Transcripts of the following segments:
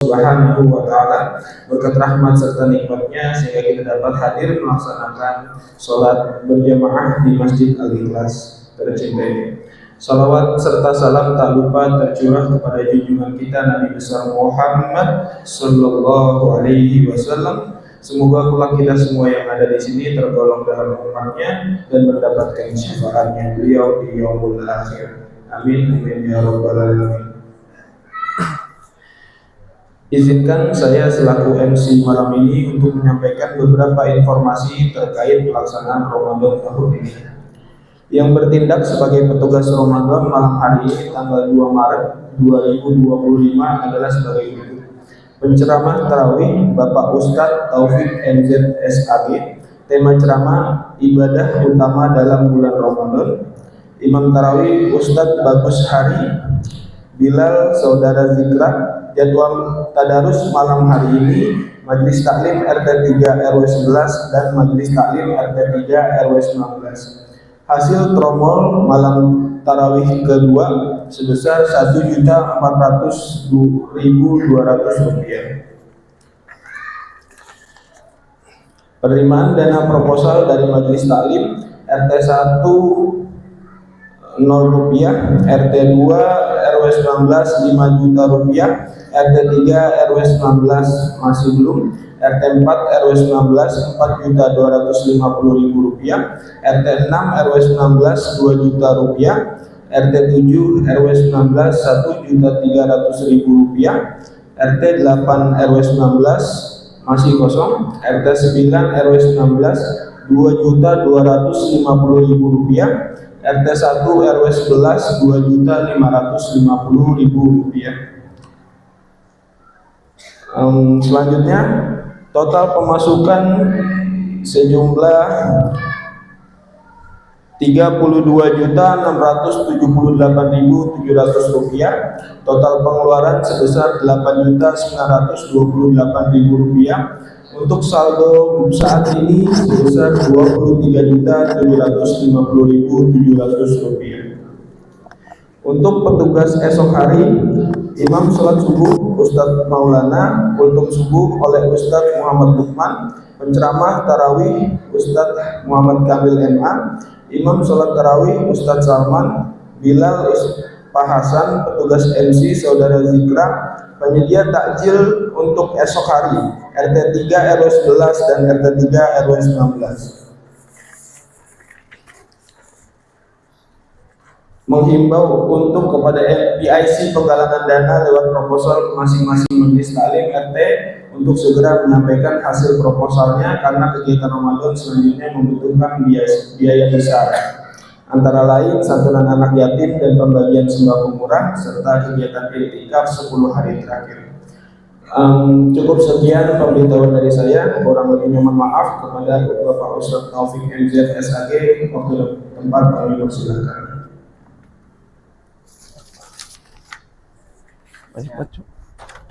Subhanahu wa Ta'ala, berkat rahmat serta nikmatnya sehingga kita dapat hadir melaksanakan sholat berjamaah di Masjid Al-Ikhlas tercinta ini. Salawat serta salam tak lupa tercurah kepada junjungan kita Nabi besar Muhammad Sallallahu Alaihi Wasallam. Semoga kelak kita semua yang ada di sini tergolong dalam umatnya dan mendapatkan syafaatnya beliau di yaumul akhir. Amin amin ya rabbal alamin. Izinkan saya selaku MC malam ini untuk menyampaikan beberapa informasi terkait pelaksanaan Ramadan tahun ini. Yang bertindak sebagai petugas Ramadan malam hari ini tanggal 2 Maret 2025 adalah sebagai berikut. Penceramah tarawih Bapak Ustadz Taufik MZ SAG. Tema ceramah ibadah utama dalam bulan Ramadan. Imam tarawih Ustadz Bagus Hari Bilal Saudara Zikra. Jadwal tadarus malam hari ini Majelis Taklim RT 3 RW 11 dan Majelis Taklim RT 3 RW 19. Hasil tromol malam tarawih kedua sebesar Rp1.400.200. Penerimaan dana proposal dari Majelis Taklim RT 1 0 rupiah, RT 2 RW 19 5 juta rupiah, RT 3 RW 19 masih belum, RT 4 RW 19 4.250.000 rupiah, RT 6 RW 19 2 juta rupiah, RT 7 RW 19 1.300.000 rupiah, RT 8 RW 19 masih kosong, RT 9 RW 19 2.250.000 rupiah, RT 1 RW 11 2.550.000 rupiah. Selanjutnya total pemasukan sejumlah Rp32.678.700, total pengeluaran sebesar Rp8.928.000. Untuk saldo saat ini sebesar Rp23.750.700. Untuk petugas esok hari, imam sholat subuh Ustadz Maulana, kultum subuh oleh Ustadz Muhammad Lukman, penceramah tarawih Ustadz Muhammad Kamil MA, imam sholat tarawih Ustadz Salman, Bilal Pak Hasan, petugas MC Saudara Zikra, penyedia takjil untuk esok hari RT 3 RW 11 dan RT 3 RW 19. Menghimbau untuk kepada PIC penggalangan dana lewat proposal masing-masing majelis taklim RT untuk segera menyampaikan hasil proposalnya karena kegiatan Ramadan selanjutnya membutuhkan biaya besar, antara lain santunan anak yatim dan pembagian sembako murah serta kegiatan iktikaf 10 hari terakhir. Cukup sekian pemberitahuan dari saya, kurang lebihnya mohon maaf. Kepada Bapak Ustadz Taufik MZ SAG, waktu dan tempat kami persilakan.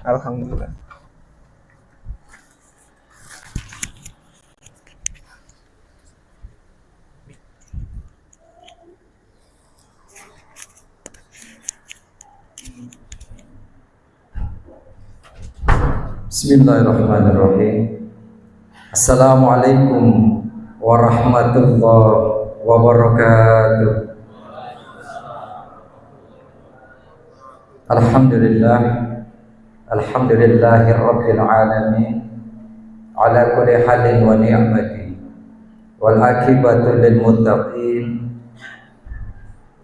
Alhamdulillah. Bismillahirrahmanirrahim. Assalamualaikum warahmatullahi wabarakatuh. Alhamdulillah, alhamdulillahi rabbil alamin, ala kulli halin wa ni'mati, wal akibatu lil muttaqin,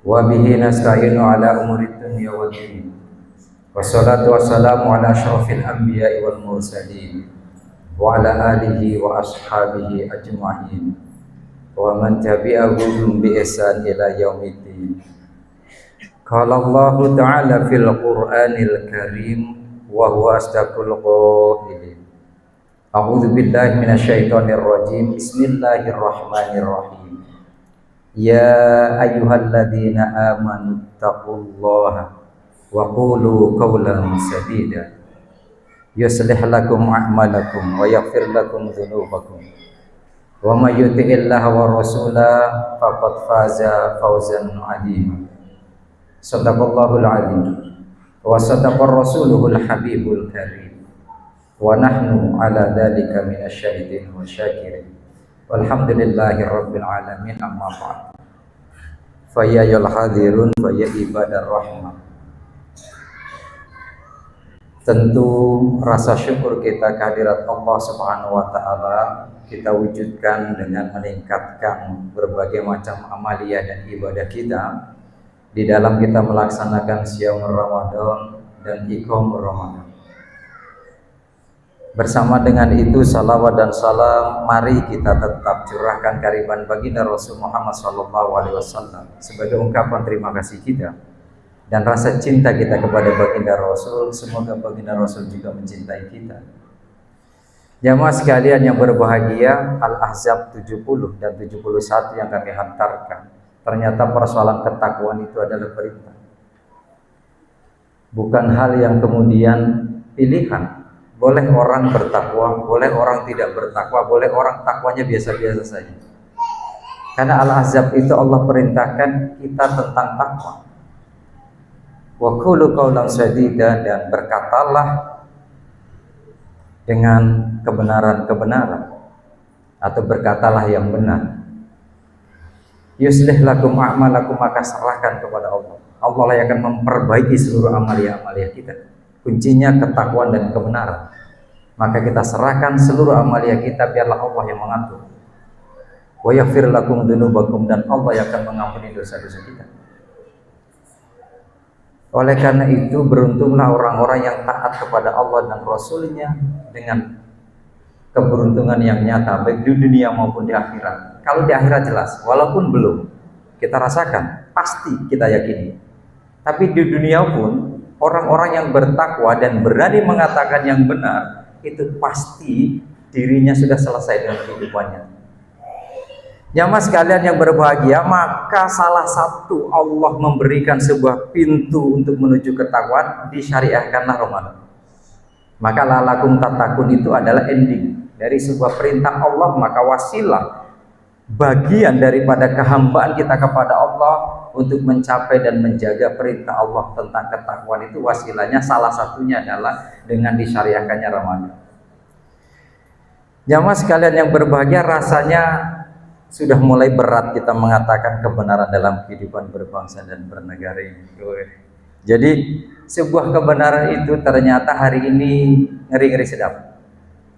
wa bihi nasta'inu ala umuri dunya wad din. Wassalatu wassalamu ala asyrafil anbiya'i wal mursalin wa ala alihi wa ashabihi ajma'in wa man tabi'ahum bi ihsan ila yaumiddin. Qala Allah Ta'ala fil Qur'anil Karim wa huwa asdaqul qailin. A'udzu billahi minasyaitonir rajim. Bismillahirrahmanirrahim. Ya ayyuhalladzina amanu taqullaha wa qulu qawlan sadida yuslih lakum a'malakum wa yaghfir lakum dhunubakum wa may yuti'illaha wa rasulahu faqad faza fawzan 'azima. Shadaqallahul 'azim wa sadaqar rasuluhul habibul karim. wa nahnu ala dzalika minasyahidin wa syakirin. Walhamdulillahi rabbil alamin, amma ba'd. Fa ya ayyuhal hadirun fa ya ibadar rahman. Tentu rasa syukur kita kehadirat Allah Subhanahu wa taala kita wujudkan dengan meningkatkan berbagai macam amaliyah dan ibadah kita di dalam kita melaksanakan siam Ramadan dan iqam Ramadan. Bersama dengan itu salawat dan salam mari kita tetap curahkan kehadiran baginda Rasul Muhammad SAW sebagai ungkapan terima kasih kita dan rasa cinta kita kepada baginda Rasul. Semoga baginda Rasul juga mencintai kita. Jamaah sekalian yang berbahagia, Al-Ahzab 70 dan 71 yang kami hantarkan, ternyata persoalan ketakwaan itu adalah perintah, bukan hal yang kemudian pilihan. Boleh orang bertakwa, boleh orang tidak bertakwa, boleh orang takwanya biasa-biasa saja. Karena Al-Ahzab itu Allah perintahkan kita tentang takwa. Wa qulu qawlan sadida, dan berkatalah dengan kebenaran-kebenaran atau berkatalah yang benar. Yuslih lakum a'malakum, maka serahkan kepada Allah. Allah lah yang akan memperbaiki seluruh amalia-amalia kita. Kuncinya ketakwaan dan kebenaran. Maka kita serahkan seluruh amalia kita, biarlah Allah yang mengatur. Wa yaghfir lakum dzunubakum, dan Allah yang akan mengampuni dosa-dosa kita. Oleh karena itu beruntunglah orang-orang yang taat kepada Allah dan Rasulnya dengan keberuntungan yang nyata baik di dunia maupun di akhirat. Kalau di akhirat jelas, walaupun belum kita rasakan, pasti kita yakini. Tapi di dunia pun orang-orang yang bertakwa dan berani mengatakan yang benar, itu pasti dirinya sudah selesai dengan kehidupannya. Jamaah sekalian yang berbahagia, maka salah satu Allah memberikan sebuah pintu untuk menuju ketakwaan, disyariahkanlah Ramadan. Maka lalakum tatakun itu adalah ending dari sebuah perintah Allah, maka wasilah bagian daripada kehambaan kita kepada Allah untuk mencapai dan menjaga perintah Allah tentang ketakwaan itu, wasilahnya salah satunya adalah dengan disyariahkannya Ramadan. Jamaah sekalian yang berbahagia, rasanya sudah mulai berat kita mengatakan kebenaran dalam kehidupan berbangsa dan bernegara ini. Jadi sebuah kebenaran itu ternyata hari ini ngeri-ngeri sedap.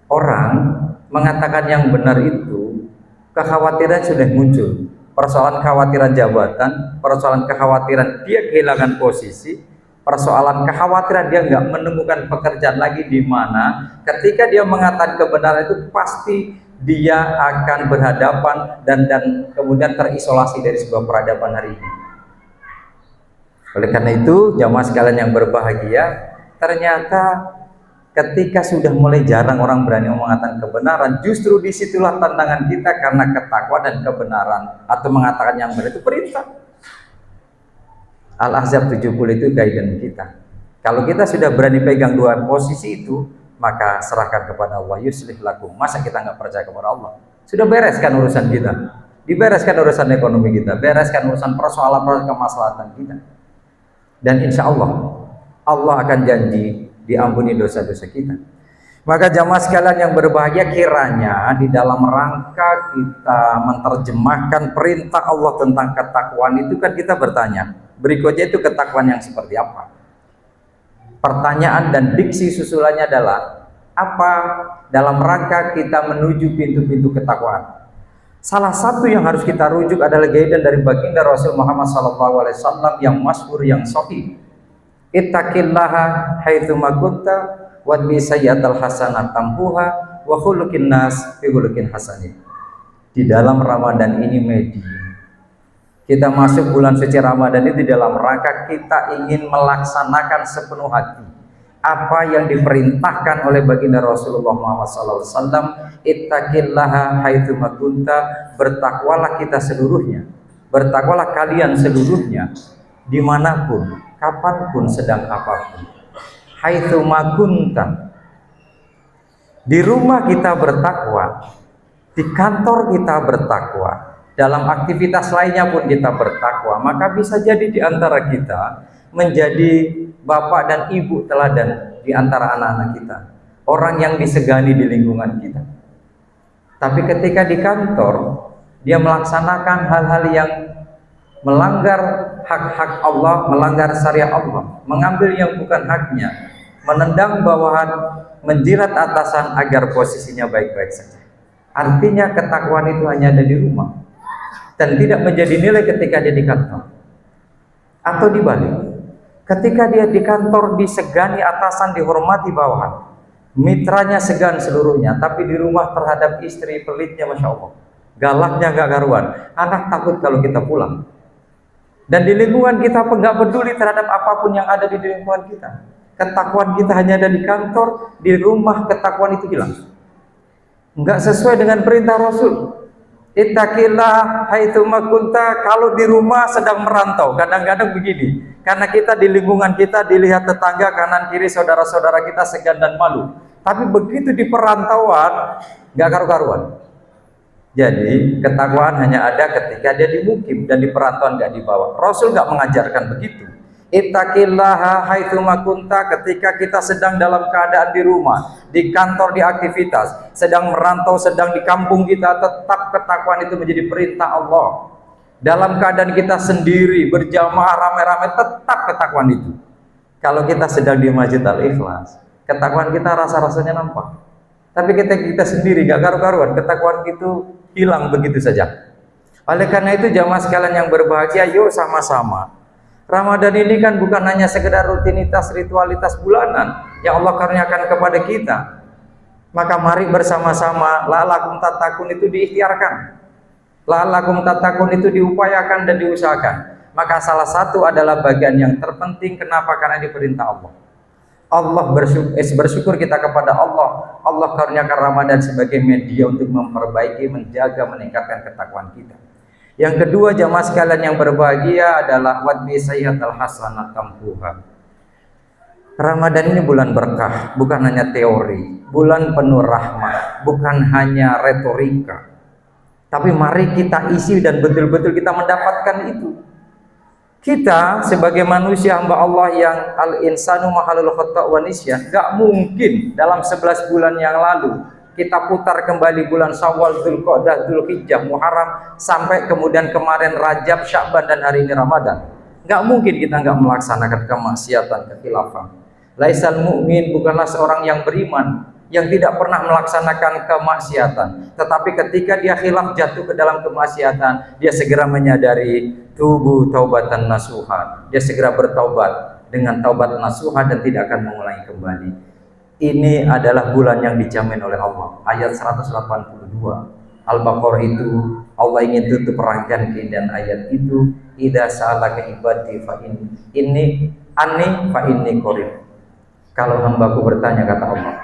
Orang mengatakan yang benar itu, kekhawatiran sudah muncul. Persoalan kekhawatiran jabatan, persoalan kekhawatiran dia kehilangan posisi, persoalan kekhawatiran dia nggak menemukan pekerjaan lagi, di mana ketika dia mengatakan kebenaran itu pasti dia akan berhadapan dan kemudian terisolasi dari sebuah peradaban hari ini. Oleh karena itu, jamaah sekalian yang berbahagia, ternyata ketika sudah mulai jarang orang berani mengatakan kebenaran, justru disitulah tantangan kita, karena ketakwaan dan kebenaran atau mengatakan yang benar itu perintah. Al-Ahzab 70 itu guidance kita. Kalau kita sudah berani pegang dua posisi itu, maka serahkan kepada Allah. Yuslih lakum. Masa kita nggak percaya kepada Allah? Sudah bereskan urusan kita, dibereskan urusan ekonomi kita, bereskan urusan persoalan kemaslahatan kita, dan insya Allah Allah akan janji diampuni dosa-dosa kita. Maka jamaah sekalian yang berbahagia, kiranya di dalam rangka kita menerjemahkan perintah Allah tentang ketakwaan itu, kan kita bertanya berikutnya itu ketakwaan yang seperti apa? Pertanyaan dan diksi susulannya adalah apa dalam rangka kita menuju pintu-pintu ketakwaan. Salah satu yang harus kita rujuk adalah guidance dari baginda Rasul Muhammad SAW yang masyhur, yang sahih. Ittaqillaha haitsu ma kunta wa bi sayyi'atil hasanat tampuha wa khuluqin nas fi khuluqin hasanin. Di dalam Ramadan ini kita masuk bulan suci Ramadan ini dalam rangka kita ingin melaksanakan sepenuh hati apa yang diperintahkan oleh baginda Rasulullah Muhammad SAW. Ittaqillaha haitsu ma kunta, bertakwalah kita seluruhnya, bertakwalah kalian seluruhnya, dimanapun, kapanpun, sedang apapun. Haitsu ma kunta, di rumah kita bertakwa, di kantor kita bertakwa, dalam aktivitas lainnya pun kita bertakwa. Maka bisa jadi di antara kita menjadi bapak dan ibu teladan di antara anak-anak kita. orang yang disegani di lingkungan kita. Tapi ketika di kantor, dia melaksanakan hal-hal yang melanggar hak-hak Allah, melanggar syariat Allah, mengambil yang bukan haknya, menendang bawahan, menjilat atasan agar posisinya baik-baik saja. Artinya ketakwaan itu hanya ada di rumah dan tidak menjadi nilai ketika dia di kantor. Atau dibalik, ketika dia di kantor disegani atasan, dihormati bawahan, mitranya segan seluruhnya, tapi di rumah terhadap istri pelitnya, Masya Allah, galaknya gak karuan. Anak takut kalau kita pulang. Dan di lingkungan kita nggak peduli terhadap apapun yang ada di lingkungan kita. Ketakwaan kita hanya ada di kantor, di rumah ketakwaan itu hilang. Nggak sesuai dengan perintah Rasul. Ittaqillah haitsuma kunta. Kalau di rumah sedang merantau, kadang-kadang begini. Karena kita di lingkungan kita dilihat tetangga kanan kiri, saudara-saudara kita segan dan malu. Tapi begitu di perantauan, nggak karu-karuan. Jadi ketakwaan hanya ada ketika dia di mukim, dan di perantauan nggak dibawa. Rasul nggak mengajarkan begitu. Ittaqillaha haitsuma kunta. Ketika kita sedang dalam keadaan di rumah, di kantor, di aktivitas, sedang merantau, sedang di kampung kita, tetap ketakwaan itu menjadi perintah Allah. Dalam keadaan kita sendiri, berjamaah, ramai-ramai, tetap ketakwaan itu. Kalau kita sedang di Masjid Al-Ikhlas, ketakwaan kita rasa-rasanya nampak. Tapi ketika kita sendiri gak karu-karuan, ketakwaan itu hilang begitu saja. Oleh karena itu jamaah sekalian yang berbahagia, yuk sama-sama. Ramadan ini kan bukan hanya sekedar rutinitas, ritualitas bulanan yang Allah karuniakan kepada kita. Maka mari bersama-sama, la'allakum tattaqun itu diikhtiarkan. La'allakum tattaqun itu diupayakan dan diusahakan. Maka salah satu adalah bagian yang terpenting. Kenapa? Karena diperintah Allah. Allah bersyukur kita kepada Allah. Allah karuniakan Ramadan sebagai media untuk memperbaiki, menjaga, meningkatkan ketakwaan kita. Yang kedua jamaah sekalian yang berbahagia adalah wadbi sayyatal hasanat tampuha. Ramadan ini bulan berkah, bukan hanya teori, bulan penuh rahmat, bukan hanya retorika. Tapi mari kita isi dan betul-betul kita mendapatkan itu. Kita sebagai manusia hamba Allah yang al-insanu mahalul khata' wa nisyan, gak mungkin dalam 11 bulan yang lalu kita putar kembali bulan Syawal, Dzulqa'dah, Dzulhijjah, Muharram, sampai kemudian kemarin Rajab, Sya'ban, dan hari ini Ramadan. Gak mungkin kita gak melaksanakan kemaksiatan, kekhilafan. Laisal mu'min, bukanlah seorang yang beriman yang tidak pernah melaksanakan kemaksiatan, tetapi ketika dia khilaf, jatuh ke dalam kemaksiatan, dia segera menyadari, tubu taubatan nasuha, dia segera bertaubat dengan taubat nasuha dan tidak akan mengulangi kembali. Ini adalah bulan yang dijamin oleh Allah. Ayat 182 Al-Baqarah itu Allah ingin tutup rangkaian keindahan ayat itu. Idza sa'alaka ibadi fa inni anni fa inni qarib. Kalau hambaku bertanya, kata Allah,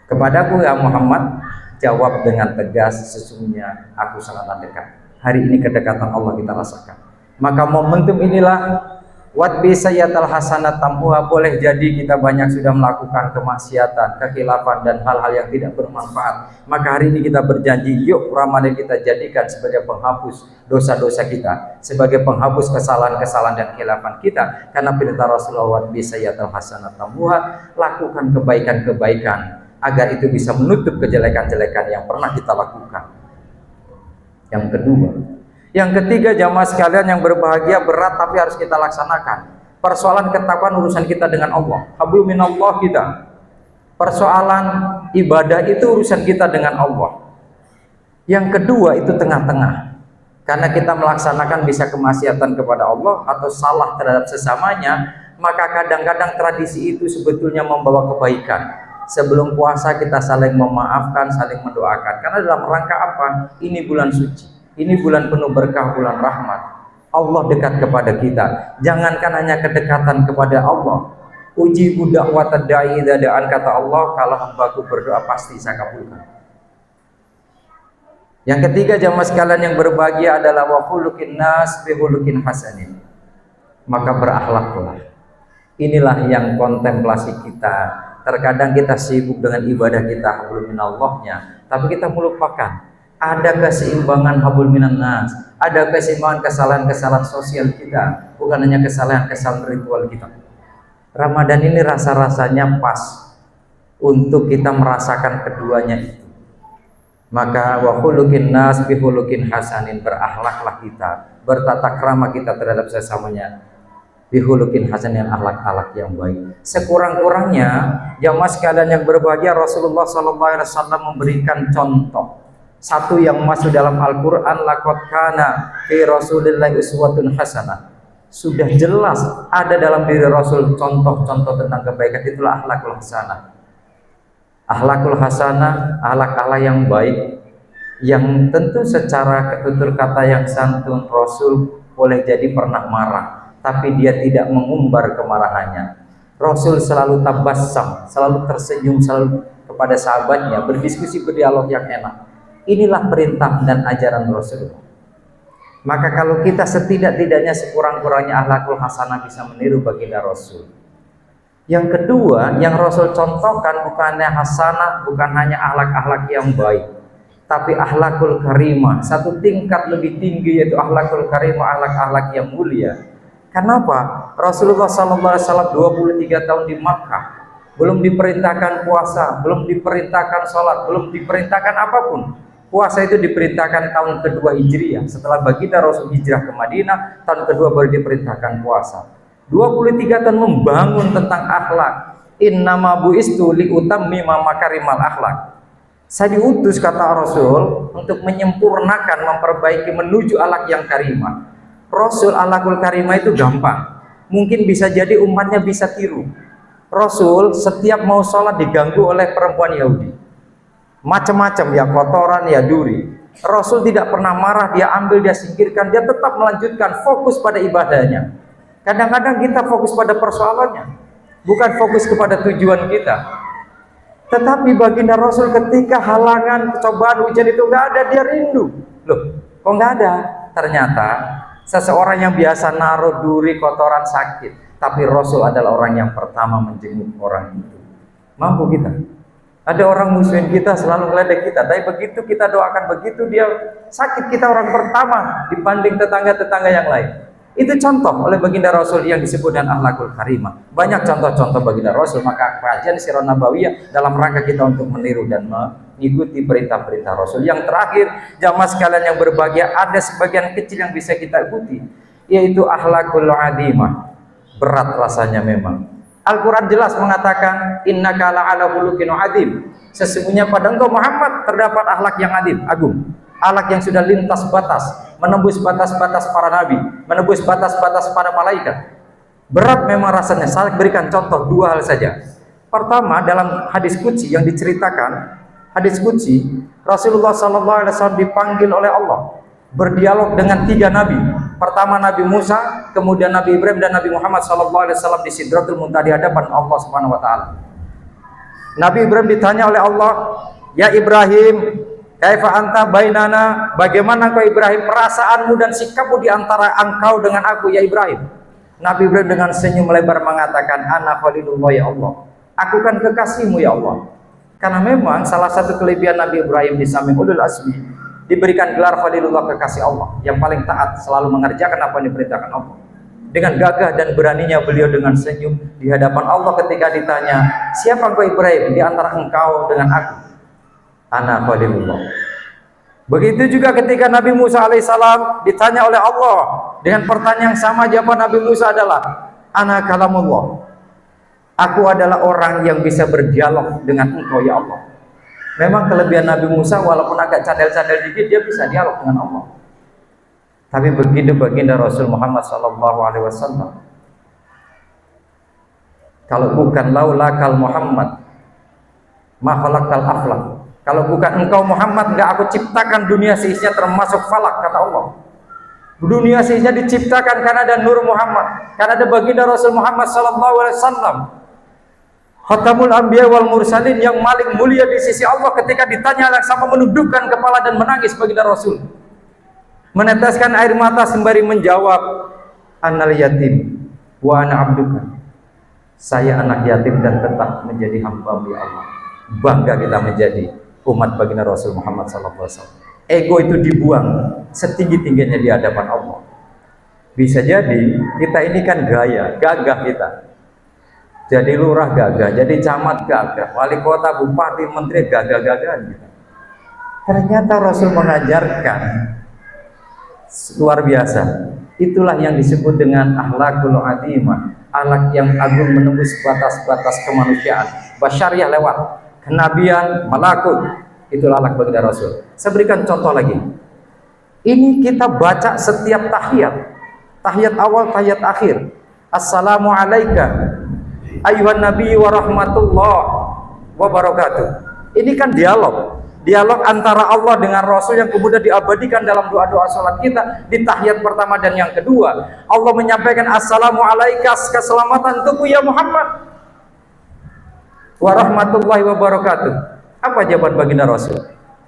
kepadaku ya Muhammad, jawab dengan tegas, sesungguhnya aku sangat dekat. Hari ini kedekatan Allah kita rasakan. Maka momentum inilah wadbi sayyatal hasanat tampuha. Boleh jadi kita banyak sudah melakukan kemaksiatan, kekhilafan, dan hal-hal yang tidak bermanfaat. Maka hari ini kita berjanji, yuk Ramadan kita jadikan sebagai penghapus dosa-dosa kita, sebagai penghapus kesalahan-kesalahan dan khilafan kita. Karena perintah Rasulullah, wadbi sayyatal hasanat tampuha, lakukan kebaikan-kebaikan agar itu bisa menutup kejelekan-jelekan yang pernah kita lakukan. Yang kedua, yang ketiga jamaah sekalian yang berbahagia, berat tapi harus kita laksanakan. Persoalan ketakwaan urusan kita dengan Allah. Hablum minallah kita. Persoalan ibadah itu urusan kita dengan Allah. Yang kedua itu tengah-tengah. Karena kita melaksanakan bisa kemaksiatan kepada Allah atau salah terhadap sesamanya, maka kadang-kadang tradisi itu sebetulnya membawa kebaikan. Sebelum puasa kita saling memaafkan, saling mendoakan. Karena dalam rangka apa? Ini bulan suci. Ini bulan penuh berkah, bulan rahmat. Allah dekat kepada kita. Jangankan hanya kedekatan kepada Allah. Uji budak watadai dadaan, kata Allah, kalau hambaku berdoa pasti saya kabulkan. Yang ketiga jamaah sekalian yang berbahagia adalah wa khuluqin nas bi khuluqin hasanin. Maka berakhlaklah. Inilah yang kontemplasi kita. Terkadang kita sibuk dengan ibadah kita hablum minallahnya, tapi kita melupakan ada keseimbangan hablum minan nas, ada keseimbangan kesalahan-kesalahan sosial kita, bukan hanya kesalahan-kesalahan ritual kita. Ramadan ini rasa-rasanya pas untuk kita merasakan keduanya itu. Maka wa khuluqin nas bi khuluqin hasanin, berakhlaklah kita, bertata krama kita terhadap sesamanya bi khuluqin hasanin, akhlak-akhlak yang baik. Sekurang-kurangnya jamaah sekalian yang berbahagia, Rasulullah SAW memberikan contoh. Satu yang masuk dalam Al-Quran, laqad kana fi Rasulillahi uswatun hasanah. Sudah jelas ada dalam diri Rasul contoh-contoh tentang kebaikan, itulah akhlakul hasanah. Akhlakul hasanah, akhlak-akhlak yang baik, yang tentu secara ketutur kata yang santun. Rasul boleh jadi pernah marah, tapi dia tidak mengumbar kemarahannya. Rasul selalu tabassam, selalu tersenyum, selalu kepada sahabatnya, berdiskusi, berdialog yang enak. Inilah perintah dan ajaran Rasul. Maka kalau kita setidak-tidaknya sekurang-kurangnya akhlakul hasanah bisa meniru baginda Rasul. Yang kedua, yang Rasul contohkan bukannya hasanah, bukan hanya akhlak-akhlak yang baik, tapi akhlakul karimah, satu tingkat lebih tinggi, yaitu akhlakul karimah, akhlak-akhlak yang mulia. Kenapa? Rasulullah SAW 23 tahun di Makkah, belum diperintahkan puasa, belum diperintahkan sholat, belum diperintahkan apapun. Puasa itu diperintahkan tahun kedua Hijriah. Setelah baginda Rasul hijrah ke Madinah, tahun kedua baru diperintahkan puasa. 23 tahun membangun tentang akhlak. Innama bu'istu liutammima makarimal akhlak. Saya diutus, kata Rasul, untuk menyempurnakan, memperbaiki, menuju akhlak yang karimah. Rasul akhlakul karimah itu gampang. Mungkin bisa jadi umatnya bisa tiru. Rasul setiap mau sholat diganggu oleh perempuan Yahudi. Macam-macam, ya kotoran, ya duri. Rasul tidak pernah marah, dia ambil, dia singkirkan, dia tetap melanjutkan, fokus pada ibadahnya. Kadang-kadang kita fokus pada persoalannya, bukan fokus kepada tujuan kita. Tetapi baginda Rasul ketika halangan, cobaan, ujian itu nggak ada, dia rindu. Loh, kok nggak ada? Ternyata seseorang yang biasa naruh duri, kotoran, sakit, tapi Rasul adalah orang yang pertama menjenguk orang itu. Mampu kita? Ada orang musuhin kita, selalu meledek kita, tapi begitu kita doakan, begitu dia sakit, kita orang pertama dibanding tetangga-tetangga yang lain. Itu contoh oleh baginda Rasul yang disebut dengan akhlakul karimah. Banyak contoh-contoh baginda Rasul, maka kajian Sirah Nabawiyah dalam rangka kita untuk meniru dan mengikuti perintah-perintah Rasul. Yang terakhir, jamaah sekalian yang berbahagia, ada sebagian kecil yang bisa kita ikuti, yaitu akhlakul adimah. Berat rasanya memang. Al-Quran jelas mengatakan, innaka la'ala khuluqin adim. Sesungguhnya pada engkau Muhammad terdapat akhlak yang adim, agung. Akhlak yang sudah lintas batas, menembus batas-batas para nabi, menembus batas-batas para malaikat. Berat memang rasanya. Saya berikan contoh dua hal saja. Pertama, dalam hadis qudsi yang diceritakan, hadis qudsi, Rasulullah SAW dipanggil oleh Allah, berdialog dengan tiga nabi. Pertama Nabi Musa, kemudian Nabi Ibrahim, dan Nabi Muhammad SAW di Sidratul Muntaha di hadapan Allah Subhanahu wa taala. Nabi Ibrahim ditanya oleh Allah, "Ya Ibrahim, kaifa anta bainana?" Bagaimana engkau Ibrahim, perasaanmu dan sikapmu di antara engkau dengan aku ya Ibrahim? Nabi Ibrahim dengan senyum lebar mengatakan, "Ana khalilullah ya Allah." Aku kan kekasihmu ya Allah. Karena memang salah satu kelebihan Nabi Ibrahim di samping ulul azmi, diberikan gelar Khalilullah, kekasih Allah, yang paling taat, selalu mengerjakan apa yang diperintahkan Allah. Dengan gagah dan beraninya beliau dengan senyum di hadapan Allah ketika ditanya, "Siapa engkau Ibrahim di antara engkau dengan aku?" "Ana Khalilullah." Begitu juga ketika Nabi Musa alaihissalam ditanya oleh Allah dengan pertanyaan yang sama, jawaban Nabi Musa adalah, "Ana kalamullah." Aku adalah orang yang bisa berdialog dengan engkau ya Allah. Memang kelebihan Nabi Musa, walaupun agak cadel-cadel dikit, dia bisa dialog dengan Allah. Tapi begitu baginda Rasul Muhammad SAW, kalau bukan laulakal Muhammad ma khalaqtal aflak, kalau bukan engkau Muhammad, enggak aku ciptakan dunia seisinya termasuk falak, kata Allah. Dunia seisinya diciptakan karena ada nur Muhammad, karena ada baginda Rasul Muhammad SAW, Khatamul Anbiya wal Mursalin, yang paling mulia di sisi Allah. Ketika ditanya hal yang sama, menundukkan kepala dan menangis baginda Rasul, meneteskan air mata sembari menjawab, "Anal yatim wa ana abduka." Saya anak yatim dan tetap menjadi hamba-Mu ya Allah. Bangga kita menjadi umat baginda Rasul Muhammad SAW. Ego itu dibuang setinggi-tingginya di hadapan Allah. Bisa jadi kita ini kan gaya, gagah kita. Jadi lurah gagah, jadi camat gagah, wali kota, bupati, menteri gagah-gagahan gitu. Ternyata Rasul mengajarkan luar biasa. Itulah yang disebut dengan akhlakul adimah, akhlak yang agung menembus batas-batas kemanusiaan. Basyariah lewat kenabian, malakut. Itulah akhlak baginda Rasul. Saya berikan contoh lagi. Ini kita baca setiap tahiyat. Tahiyat awal, tahiyat akhir. Assalamualaikum ayuhan nabi wa rahmatullah wa barakatuh. Ini kan dialog antara Allah dengan Rasul yang kemudian diabadikan dalam doa-doa sholat kita di tahiyat pertama dan yang kedua. Allah menyampaikan assalamualaikum, keselamatan untukmu ya Muhammad wa rahmatullahi wa barakatuh. Apa jawaban baginda Rasul?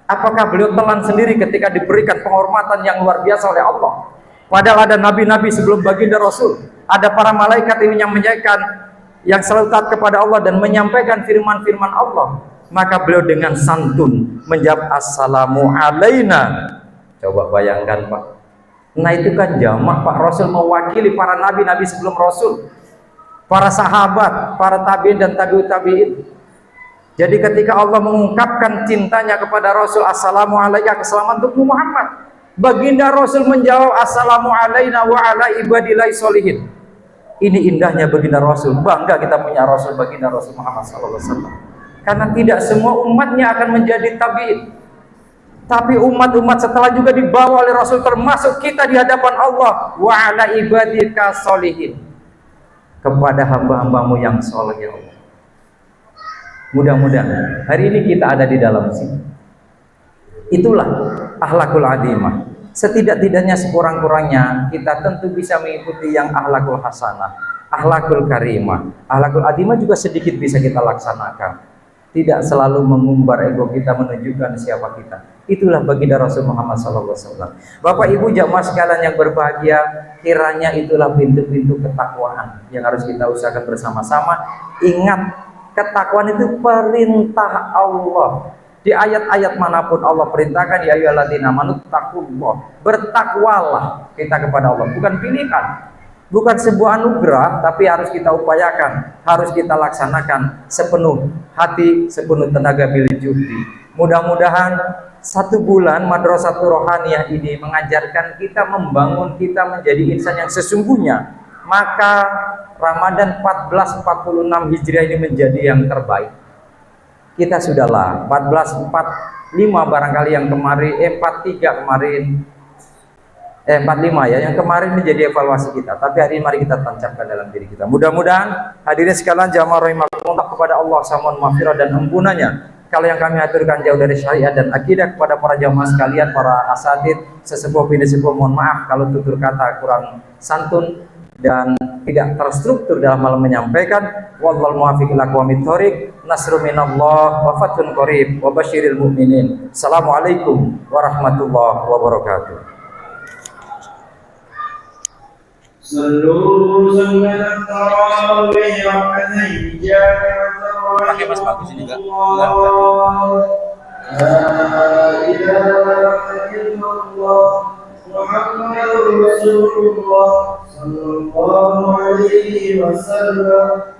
Apakah beliau telan sendiri ketika diberikan penghormatan yang luar biasa oleh Allah? Padahal ada nabi-nabi sebelum baginda Rasul, ada para malaikat ini yang selalu taat kepada Allah dan menyampaikan firman-firman Allah. Maka beliau dengan santun menjawab assalamu alaina. Coba bayangkan Pak. Nah itu kan jamak Pak. Rasul mewakili para nabi-nabi sebelum Rasul, para sahabat, para tabi'in dan tabi'ut tabi'in. Jadi ketika Allah mengungkapkan cintanya kepada Rasul, assalamu alaika, keselamatan untukmu Muhammad, baginda Rasul menjawab assalamu alaina wa ala ibadillahi sholihin. Ini indahnya baginda Rasul. Bangga kita punya Rasul, baginda Rasul Muhammad SAW. Karena tidak semua umatnya akan menjadi tabi'in, tapi umat-umat setelah juga dibawa oleh Rasul, termasuk kita di hadapan Allah. Wa ala ibadika sholihin, kepada hamba-hambamu yang soleh ya Allah. Mudah-mudahan hari ini kita ada di dalam sini. Itulah akhlakul adimah. Setidak-tidaknya sekurang-kurangnya kita tentu bisa mengikuti yang akhlakul hasanah, akhlakul karimah. Akhlakul adimah juga sedikit bisa kita laksanakan. Tidak selalu mengumbar ego kita, menunjukkan siapa kita. Itulah baginda Rasul Muhammad SAW. Bapak Ibu jamaah sekalian yang berbahagia, kiranya itulah pintu-pintu ketakwaan yang harus kita usahakan bersama-sama. Ingat, ketakwaan itu perintah Allah. Di ayat-ayat manapun Allah perintahkan ya ayyuhalladzina amanu taqullah, bertakwalah kita kepada Allah. Bukan pilihan, bukan sebuah anugerah, tapi harus kita upayakan, harus kita laksanakan sepenuh hati, sepenuh tenaga bil juhdi. Mudah-mudahan 1 bulan Madrasatul Rohaniyah ini mengajarkan kita, membangun kita menjadi insan yang sesungguhnya. Maka Ramadan 1446 Hijriah ini menjadi yang terbaik. Kita sudahlah 1445 barangkali yang kemarin 43 kemarin 45 ya, yang kemarin menjadi evaluasi kita. Tapi hari ini mari kita tancapkan dalam diri kita. Mudah-mudahan hadirin sekalian jamaah rahimakumullah, kepada Allah mohon maghfirah dan ampunannya. Kalau yang kami aturkan jauh dari syariat dan akidah, kepada para jamaah sekalian, para asatid, sesepuh bini sepuh, mohon maaf kalau tutur kata kurang santun dan tidak terstruktur dalam hal menyampaikan. Wallahul muwaffiq ila aqwamit thoriq. Nasrun minallah wa fathun qarib wa basyiril mu'minin. Assalamualaikum warahmatullahi wabarakatuh. Pakai mas bagus ini enggak? Muhammadur Rasulullah sallallahu alaihi wasallam.